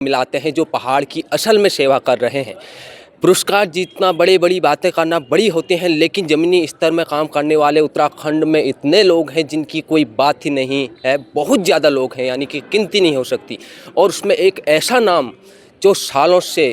मिलाते हैं जो पहाड़ की असल में सेवा कर रहे हैं। पुरस्कार जितना बड़ी बातें करना बड़ी होती हैं, लेकिन ज़मीनी स्तर में काम करने वाले उत्तराखंड में इतने लोग हैं जिनकी कोई बात ही नहीं है। बहुत ज़्यादा लोग हैं, यानी कि गिनती नहीं हो सकती। और उसमें एक ऐसा नाम जो सालों से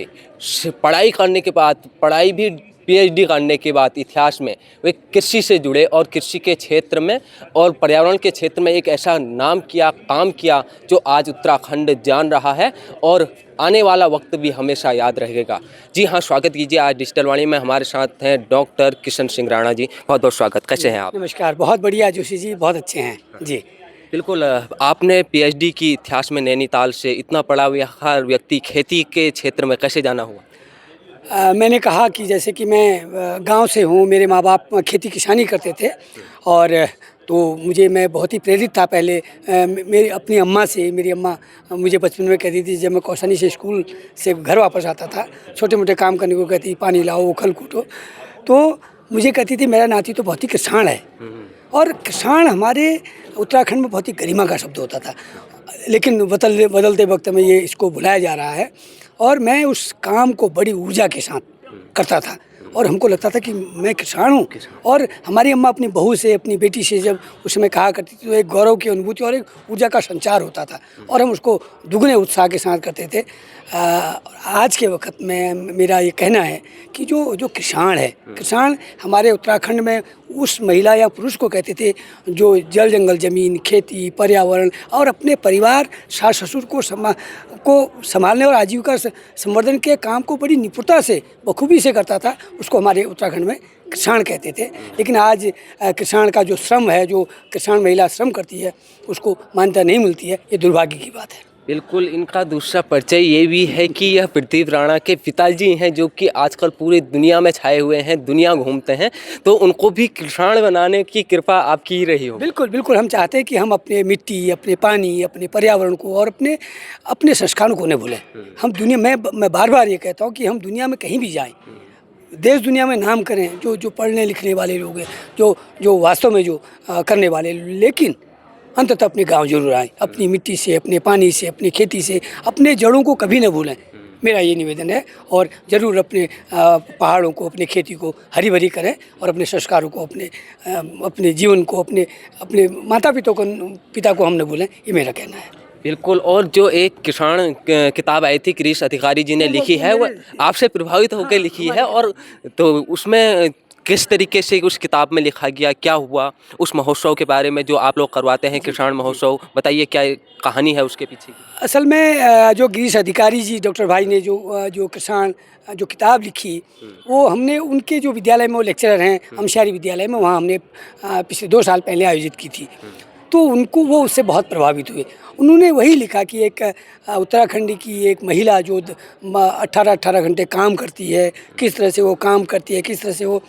पढ़ाई करने के बाद, पढ़ाई भी पीएचडी करने के बाद इतिहास में वे कृषि से जुड़े और कृषि के क्षेत्र में और पर्यावरण के क्षेत्र में एक ऐसा नाम किया, काम किया जो आज उत्तराखंड जान रहा है और आने वाला वक्त भी हमेशा याद रहेगा। जी हाँ, स्वागत कीजिए। आज डिजिटल वाणी में हमारे साथ हैं डॉक्टर किशन सिंह राणा जी। बहुत बहुत स्वागत। कैसे हैं आप? नमस्कार, बहुत बढ़िया जोशी जी, बहुत अच्छे हैं जी। बिल्कुल। आपने पीएचडी की इतिहास में नैनीताल से, इतना पढ़ा हुआ व्यक्ति खेती के क्षेत्र में कैसे जाना हुआ? मैंने कहा कि जैसे कि मैं गांव से हूँ, मेरे माँ बाप खेती किसानी करते थे और तो मैं बहुत ही प्रेरित था पहले मेरी अपनी अम्मा से। मेरी अम्मा मुझे बचपन में कहती थी, जब मैं कौसानी से स्कूल से घर वापस आता था, छोटे मोटे काम करने को कहती, पानी लाओ, खल कूटो, तो मुझे कहती थी मेरा नाती तो बहुत ही किसान है। और किसान हमारे उत्तराखंड में बहुत ही गरिमा का शब्द होता था, लेकिन बदलते वक्त में ये इसको भुलाया जा रहा है। और मैं उस काम को बड़ी ऊर्जा के साथ करता था और हमको लगता था कि मैं किसान हूँ। और हमारी अम्मा अपनी बहू से, अपनी बेटी से जब उस समय कहा करती थी, तो एक गौरव की अनुभूति और एक ऊर्जा का संचार होता था और हम उसको दुगने उत्साह के साथ करते थे। आज के वक्त में मेरा ये कहना है कि जो किसान है, किसान हमारे उत्तराखंड में उस महिला या पुरुष को कहते थे जो जल जंगल ज़मीन, खेती, पर्यावरण और अपने परिवार, सास ससुर को संभालने और आजीविका संवर्धन के काम को बड़ी निपुणता से, बखूबी से करता था। उसको हमारे उत्तराखंड में किसान कहते थे। लेकिन आज किसान का जो श्रम है, जो किसान महिला श्रम करती है, उसको मान्यता नहीं मिलती है। ये दुर्भाग्य की बात है। बिल्कुल। इनका दूसरा परिचय ये भी है कि यह प्रदीप राणा के पिताजी हैं, जो कि आजकल पूरी दुनिया में छाए हुए हैं, दुनिया घूमते हैं, तो उनको भी किसान बनाने की कृपा आपकी ही रही हो। बिल्कुल बिल्कुल, हम चाहते हैं कि हम अपने मिट्टी, अपने पानी, अपने पर्यावरण को और अपने संस्कारों को न भूलें। हम दुनिया में, मैं बार बार ये कहता हूँ कि हम दुनिया में कहीं भी जाएँ, देश दुनिया में नाम करें, जो पढ़ने लिखने वाले लोग हैं, जो वास्तव में जो करने वाले, लेकिन अंततः अपने गांव जरूर आएँ, अपनी मिट्टी से, अपने पानी से, अपनी खेती से, अपने जड़ों को कभी न भूलें। मेरा ये निवेदन है। और ज़रूर अपने पहाड़ों को, अपने खेती को हरी भरी करें और अपने संस्कारों को, अपने जीवन को, अपने माता पिता को हम न भूलें। ये मेरा कहना है। बिल्कुल। और जो एक किसान किताब आई थी, क्रिश अधिकारी जी ने लिखी है, वो आपसे प्रभावित होकर लिखी है। और तो उसमें किस तरीके से उस किताब में लिखा गया, क्या हुआ उस महोत्सव के बारे में जो आप लोग करवाते हैं, किसान महोत्सव, बताइए क्या कहानी है उसके पीछे की? असल में जो गिरीश अधिकारी जी, डॉक्टर भाई ने जो किसान जो किताब लिखी, वो हमने उनके जो विद्यालय में, वो लेक्चरर हैं हमशारी विद्यालय में, वहाँ हमने पिछले 2 साल पहले आयोजित की थी। तो उनको वो उससे बहुत प्रभावित हुए। उन्होंने वही लिखा कि एक उत्तराखंड की एक महिला जो 18 घंटे काम करती है, किस तरह से वो काम करती है, किस तरह से वो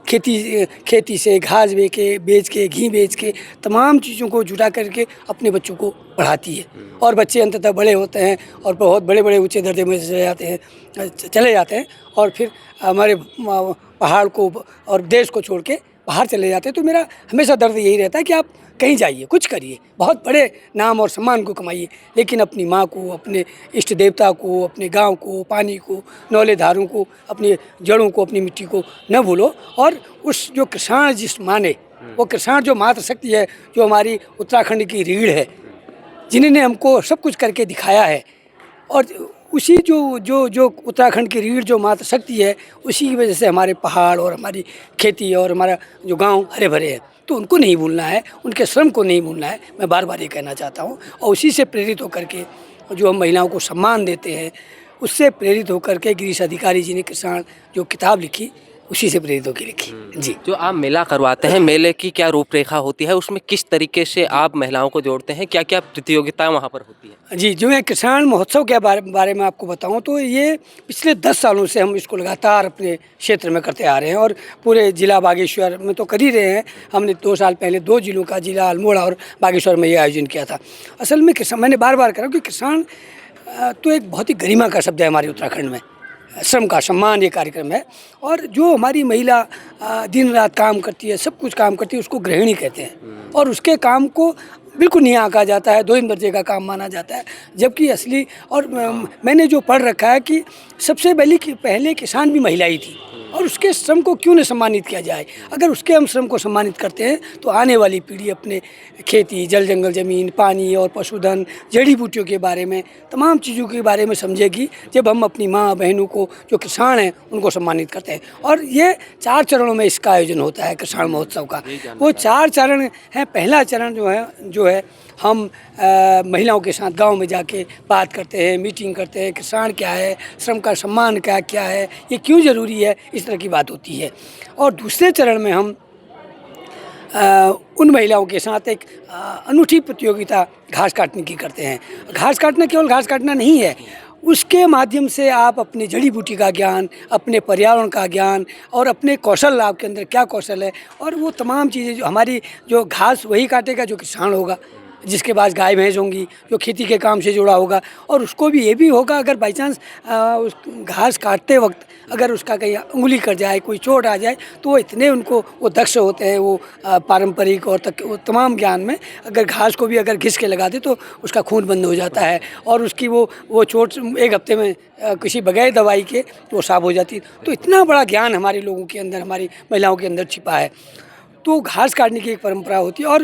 खेती से घास बेच के घी बेच के तमाम चीज़ों को जुटा करके अपने बच्चों को पढ़ाती है। और बच्चे अंततः बड़े होते हैं और बहुत बड़े ऊंचे दर्जे में चले जाते हैं और फिर हमारे पहाड़ को और देश को छोड़ के बाहर चले जाते हैं। तो मेरा हमेशा दर्द यही रहता है कि आप कहीं जाइए, कुछ करिए, बहुत बड़े नाम और सम्मान को कमाइए, लेकिन अपनी माँ को, अपने इष्ट देवता को, अपने गांव को, पानी को, नौले धारों को, अपनी जड़ों को, अपनी मिट्टी को न भूलो। और उस जो किसान जिस माने, वो किसान जो मातृशक्ति है, जो हमारी उत्तराखंड की रीढ़ है, जिन्होंने हमको सब कुछ करके दिखाया है, और उसी जो उत्तराखंड की रीढ़, जो मातृशक्ति है, उसी की वजह से हमारे पहाड़ और हमारी खेती और हमारा जो गांव हरे भरे हैं। तो उनको नहीं भूलना है, उनके श्रम को नहीं भूलना है। मैं बार बार ये कहना चाहता हूँ। और उसी से प्रेरित होकर के जो हम महिलाओं को सम्मान देते हैं, उससे प्रेरित होकर के गिरीश अधिकारी जी ने किसान जो किताब लिखी, उसी से प्रेरित होकर लिखी। जी। जो आप मेला करवाते हैं, मेले की क्या रूपरेखा होती है, उसमें किस तरीके से आप महिलाओं को जोड़ते हैं, क्या क्या प्रतियोगिताएं वहाँ पर होती है? जी, जो मैं किसान महोत्सव के बारे में आपको बताऊं, तो ये पिछले 10 सालों से हम इसको लगातार अपने क्षेत्र में करते आ रहे हैं और पूरे ज़िला बागेश्वर में तो कर ही रहे हैं। हमने 2 साल पहले 2 जिलों का, जिला अल्मोड़ा और बागेश्वर में ये आयोजन किया था। असल में किसान, मैंने बार बार कहा कि किसान तो एक बहुत ही गरिमा का शब्द है हमारे उत्तराखंड में। श्रम का सम्मान ये कार्यक्रम है। और जो हमारी महिला दिन रात काम करती है, सब कुछ काम करती है, उसको गृहिणी कहते हैं। और उसके काम को बिल्कुल नहीं आंका जाता है, दो दर्जे का काम माना जाता है। जबकि असली और मैंने जो पढ़ रखा है कि सबसे पहले किसान भी महिला ही थी, और उसके श्रम को क्यों न सम्मानित किया जाए। अगर उसके हम श्रम को सम्मानित करते हैं तो आने वाली पीढ़ी अपने खेती, जल जंगल ज़मीन, पानी और पशुधन, जड़ी बूटियों के बारे में, तमाम चीज़ों के बारे में समझेगी जब हम अपनी माँ बहनों को जो किसान हैं उनको सम्मानित करते हैं। और ये 4 चरणों में इसका आयोजन होता है किसान महोत्सव का। वो 4 चरण हैं। पहला चरण जो है हम महिलाओं के साथ गांव में जाके बात करते हैं, मीटिंग करते हैं, किसान क्या है, श्रम का सम्मान क्या है, ये क्यों ज़रूरी है, इस तरह की बात होती है। और दूसरे चरण में हम उन महिलाओं के साथ एक अनूठी प्रतियोगिता घास काटने की करते हैं। घास काटना केवल घास काटना नहीं है, उसके माध्यम से आप अपनी जड़ी बूटी का ज्ञान, अपने पर्यावरण का ज्ञान और अपने कौशल, आपके अंदर क्या कौशल है, और वो तमाम चीज़ें जो हमारी, जो घास वही काटेगा जो किसान होगा, जिसके पास गाय भैंस होंगी, जो खेती के काम से जुड़ा होगा। और उसको भी ये भी होगा, अगर बाई चांस उस घास काटते वक्त अगर उसका कहीं उंगली कट जाए, कोई चोट आ जाए, तो वो इतने उनको वो दक्ष होते हैं, वो पारंपरिक और वो तमाम ज्ञान में, अगर घास को भी अगर घिस के लगा दे तो उसका खून बंद हो जाता है, और उसकी वो चोट 1 हफ्ते में किसी बगैर दवाई के वो साफ हो जाती है। तो इतना बड़ा ज्ञान हमारे लोगों के अंदर, हमारी महिलाओं के अंदर छिपा है। तो घास काटने की एक परंपरा होती है। और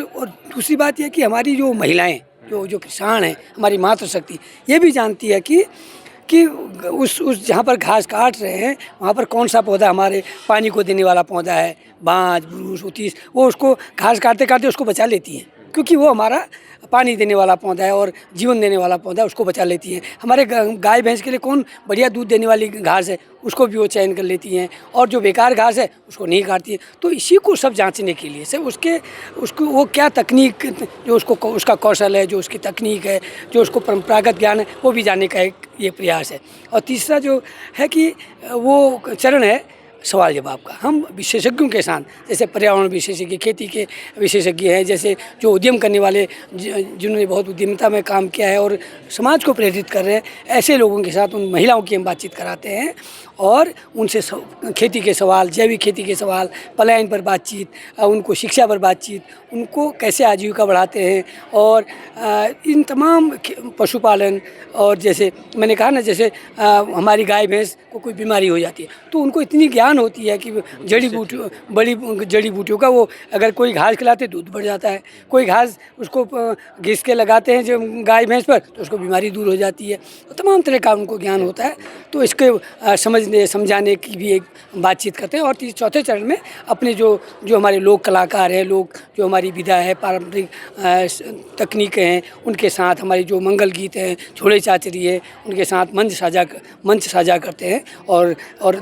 दूसरी बात यह कि हमारी जो महिलाएं, जो किसान हैं, हमारी मातृशक्ति ये भी जानती है कि उस जहाँ पर घास काट रहे हैं वहाँ पर कौन सा पौधा हमारे पानी को देने वाला पौधा है, बांज, ब्रूस, उतीस, वो उसको घास काटते काटते उसको बचा लेती हैं, क्योंकि वो हमारा पानी देने वाला पौधा है और जीवन देने वाला पौधा है, उसको बचा लेती हैं। हमारे गाय भैंस के लिए कौन बढ़िया दूध देने वाली घास है, उसको भी वो चयन कर लेती हैं, और जो बेकार घास है उसको नहीं काटती है। तो इसी को सब जांचने के लिए सब उसको वो क्या तकनीक, जो उसका कौशल है, जो उसकी तकनीक है, जो उसको परंपरागत ज्ञान है, वो भी जानने का एक ये प्रयास है। और तीसरा जो है कि वो चरण है सवाल जवाब का। हम विशेषज्ञों के साथ, जैसे पर्यावरण विशेषज्ञ, खेती के विशेषज्ञ हैं, जैसे जो उद्यम करने वाले, जिन्होंने बहुत उद्यमिता में काम किया है और समाज को प्रेरित कर रहे हैं, ऐसे लोगों के साथ उन महिलाओं की हम बातचीत कराते हैं और उनसे खेती के सवाल, जैविक खेती के सवाल, पलायन पर बातचीत, उनको शिक्षा पर बातचीत, उनको कैसे आजीविका बढ़ाते हैं, और इन तमाम पशुपालन, और जैसे मैंने कहा ना, जैसे हमारी गाय भैंस को कोई बीमारी हो जाती है तो उनको इतनी ज्ञान होती है कि बड़ी जड़ी बूटियों का, वो अगर कोई घास खिलाते दूध बढ़ जाता है, कोई घास उसको घिस के लगाते हैं जो गाय भैंस पर, तो उसको बीमारी दूर हो जाती है। तो तमाम तरह का उनको ज्ञान होता है। तो इसके समझाने की भी एक बातचीत करते हैं। और चौथे चरण में अपने जो हमारे लोक कलाकार हैं, लोग जो हमारी विधा है, पारंपरिक तकनीकें हैं, उनके साथ हमारी जो मंगल गीत हैं, छोड़े चाचरी है, उनके साथ मंच साझा करते हैं और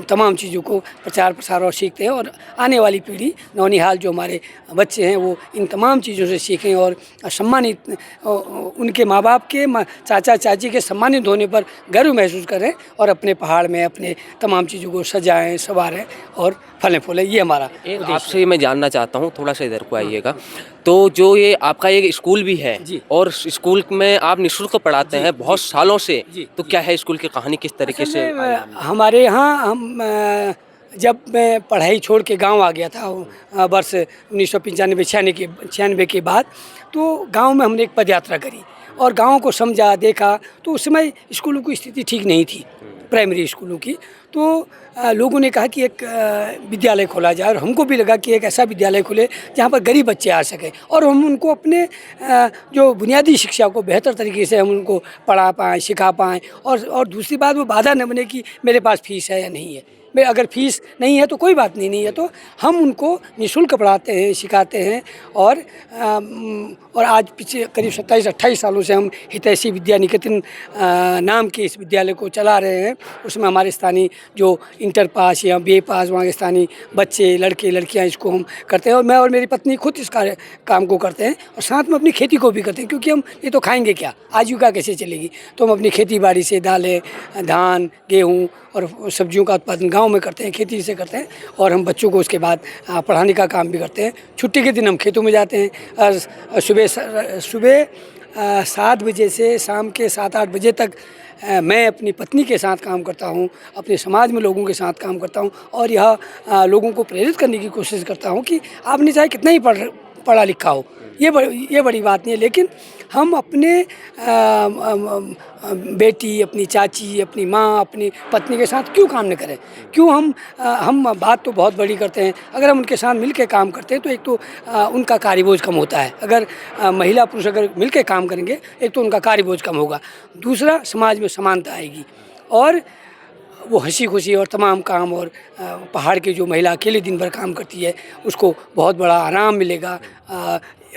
तमाम चीज़ों को प्रचार प्रसार और सीखते हैं। और आने वाली पीढ़ी, नौनिहाल जो हमारे बच्चे हैं, वो इन तमाम चीज़ों से सीखें और सम्मानित, उनके माँ बाप के, चाचा चाची के सम्मानित होने पर गर्व महसूस करें और अपने पहाड़ में अपने तमाम चीज़ों को सजाएं, संवारें और फलें फूलें। ये हमारा आपसे मैं जानना चाहता हूँ, थोड़ा सा इधर को आइएगा। तो जो ये आपका एक स्कूल भी है और स्कूल में आप निःशुल्क पढ़ाते हैं बहुत सालों से, तो क्या है स्कूल की कहानी, किस तरीके से? हमारे यहाँ जब मैं पढ़ाई छोड़ के गांव आ गया था वर्ष 1995-96 के बाद, तो गांव में हमने एक पद यात्रा करी और गांव को समझा, देखा। तो उस समय स्कूलों की स्थिति ठीक नहीं थी, प्राइमरी स्कूलों की। तो लोगों ने कहा कि एक विद्यालय खोला जाए, और हमको भी लगा कि एक ऐसा विद्यालय खुले जहाँ पर गरीब बच्चे आ सकें और हम उनको अपने जो बुनियादी शिक्षा को बेहतर तरीके से हम उनको पढ़ा पाएँ, सिखा पाएँ। और दूसरी बात, वो बाधा न बने कि मेरे पास फीस है या नहीं है। अगर फीस नहीं है तो कोई बात नहीं है, तो हम उनको निःशुल्क पढ़ाते हैं, सिखाते हैं। और आज पिछले करीब 27-28 सालों से हम हितैषी विद्या निकेतन नाम के इस विद्यालय को चला रहे हैं। उसमें हमारे स्थानीय जो इंटर पास या BA पास, वहाँ के स्थानीय बच्चे, लड़के लड़कियाँ इसको हम करते हैं। और मैं और मेरी पत्नी खुद इस काम को करते हैं और साथ में अपनी खेती को भी करते हैं, क्योंकि हम ये तो खाएंगे क्या, आजीविका कैसे चलेगी। तो हम अपनी खेती बाड़ी से दालें, धान, गेहूँ और सब्जियों का उत्पादन गांव में करते हैं, खेती से करते हैं। और हम बच्चों को उसके बाद पढ़ाने का काम भी करते हैं। छुट्टी के दिन हम खेतों में जाते हैं और सुबह 7 बजे से शाम के 7-8 बजे तक मैं अपनी पत्नी के साथ काम करता हूँ, अपने समाज में लोगों के साथ काम करता हूँ और यह लोगों को प्रेरित करने की कोशिश करता हूँ कि आपने चाहे कितना ही पढ़ा लिखा हो, ये बड़ी बात नहीं है। लेकिन हम अपने बेटी, अपनी चाची, अपनी माँ, अपनी पत्नी के साथ क्यों काम न करें? क्यों हम बात तो बहुत बड़ी करते हैं, अगर हम उनके साथ मिल के काम करते हैं तो एक तो उनका कार्यबोझ कम होता है। अगर महिला पुरुष अगर मिल के काम करेंगे, एक तो उनका कार्यबोझ कम होगा, दूसरा समाज में समानता आएगी और वो हंसी खुशी और तमाम काम और पहाड़ की जो महिला अकेले दिन भर काम करती है उसको बहुत बड़ा आराम मिलेगा,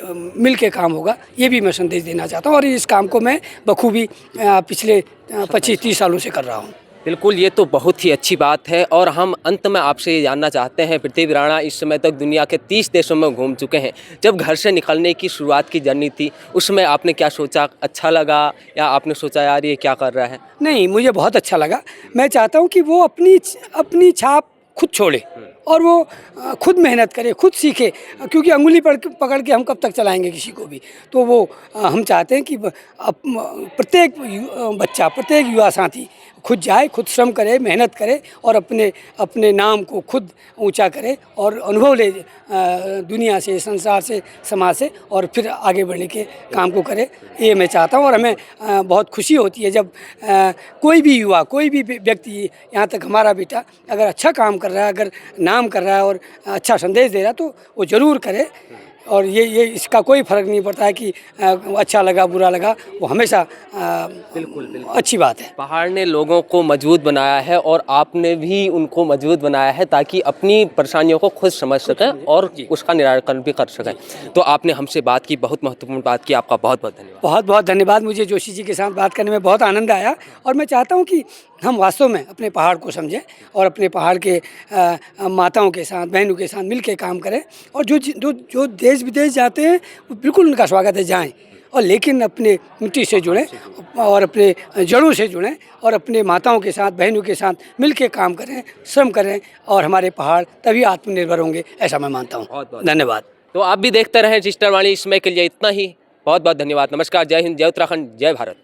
मिल के काम होगा। ये भी मैं संदेश देना चाहता हूँ और इस काम को मैं बखूबी पिछले 25-30 सालों से कर रहा हूँ। बिल्कुल, ये तो बहुत ही अच्छी बात है और हम अंत में आपसे ये जानना चाहते हैं, पृथ्वी राणा इस समय तक दुनिया के 30 देशों में घूम चुके हैं। जब घर से निकलने की शुरुआत की जर्नी थी, उसमें आपने क्या सोचा? अच्छा लगा या आपने सोचा यार ये क्या कर रहा है? नहीं, मुझे बहुत अच्छा लगा। मैं चाहता हूँ कि वो अपनी छाप खुद छोड़े और वो खुद मेहनत करे, खुद सीखे, क्योंकि अंगुली पकड़ के हम कब तक चलाएंगे किसी को भी। तो वो हम चाहते हैं कि प्रत्येक बच्चा, प्रत्येक युवा साथी खुद जाए, खुद श्रम करे, मेहनत करे और अपने नाम को खुद ऊंचा करे और अनुभव ले दुनिया से, संसार से, समाज से और फिर आगे बढ़ने के काम को करे। ये मैं चाहता हूँ और हमें बहुत खुशी होती है जब कोई भी युवा, कोई भी व्यक्ति, यहाँ तक हमारा बेटा अगर अच्छा काम कर रहा है, अगर नाम कर रहा है और अच्छा संदेश दे रहा है तो वो ज़रूर करे। और ये इसका कोई फ़र्क नहीं पड़ता है कि अच्छा लगा बुरा लगा, वो हमेशा बिल्कुल अच्छी बात है। पहाड़ ने लोगों को मजबूत बनाया है और आपने भी उनको मजबूत बनाया है ताकि अपनी परेशानियों को खुद समझ सकें और उसका निराकरण भी कर सकें। तो आपने हमसे बात की, बहुत महत्वपूर्ण बात की, आपका बहुत बहुत धन्यवाद। बहुत बहुत धन्यवाद। मुझे जोशी जी के साथ बात करने में बहुत आनंद आया और मैं चाहता हूँ कि हम वास्तव में अपने पहाड़ को समझें और अपने पहाड़ के माताओं के साथ, बहनों के साथ मिल के काम करें और जो देश विदेश जाते हैं वो बिल्कुल उनका स्वागत है, जाएं और लेकिन अपने मिट्टी से जुड़ें और अपने जड़ों से जुड़ें और अपने माताओं के साथ, बहनों के साथ मिल के काम करें, श्रम करें और हमारे पहाड़ तभी आत्मनिर्भर होंगे, ऐसा मैं मानता हूँ। धन्यवाद। तो आप भी देखते रहें डिजिटल वाणी, इसमें के लिए इतना ही। बहुत बहुत धन्यवाद। नमस्कार, जय हिंद, जय उत्तराखंड, जय भारत।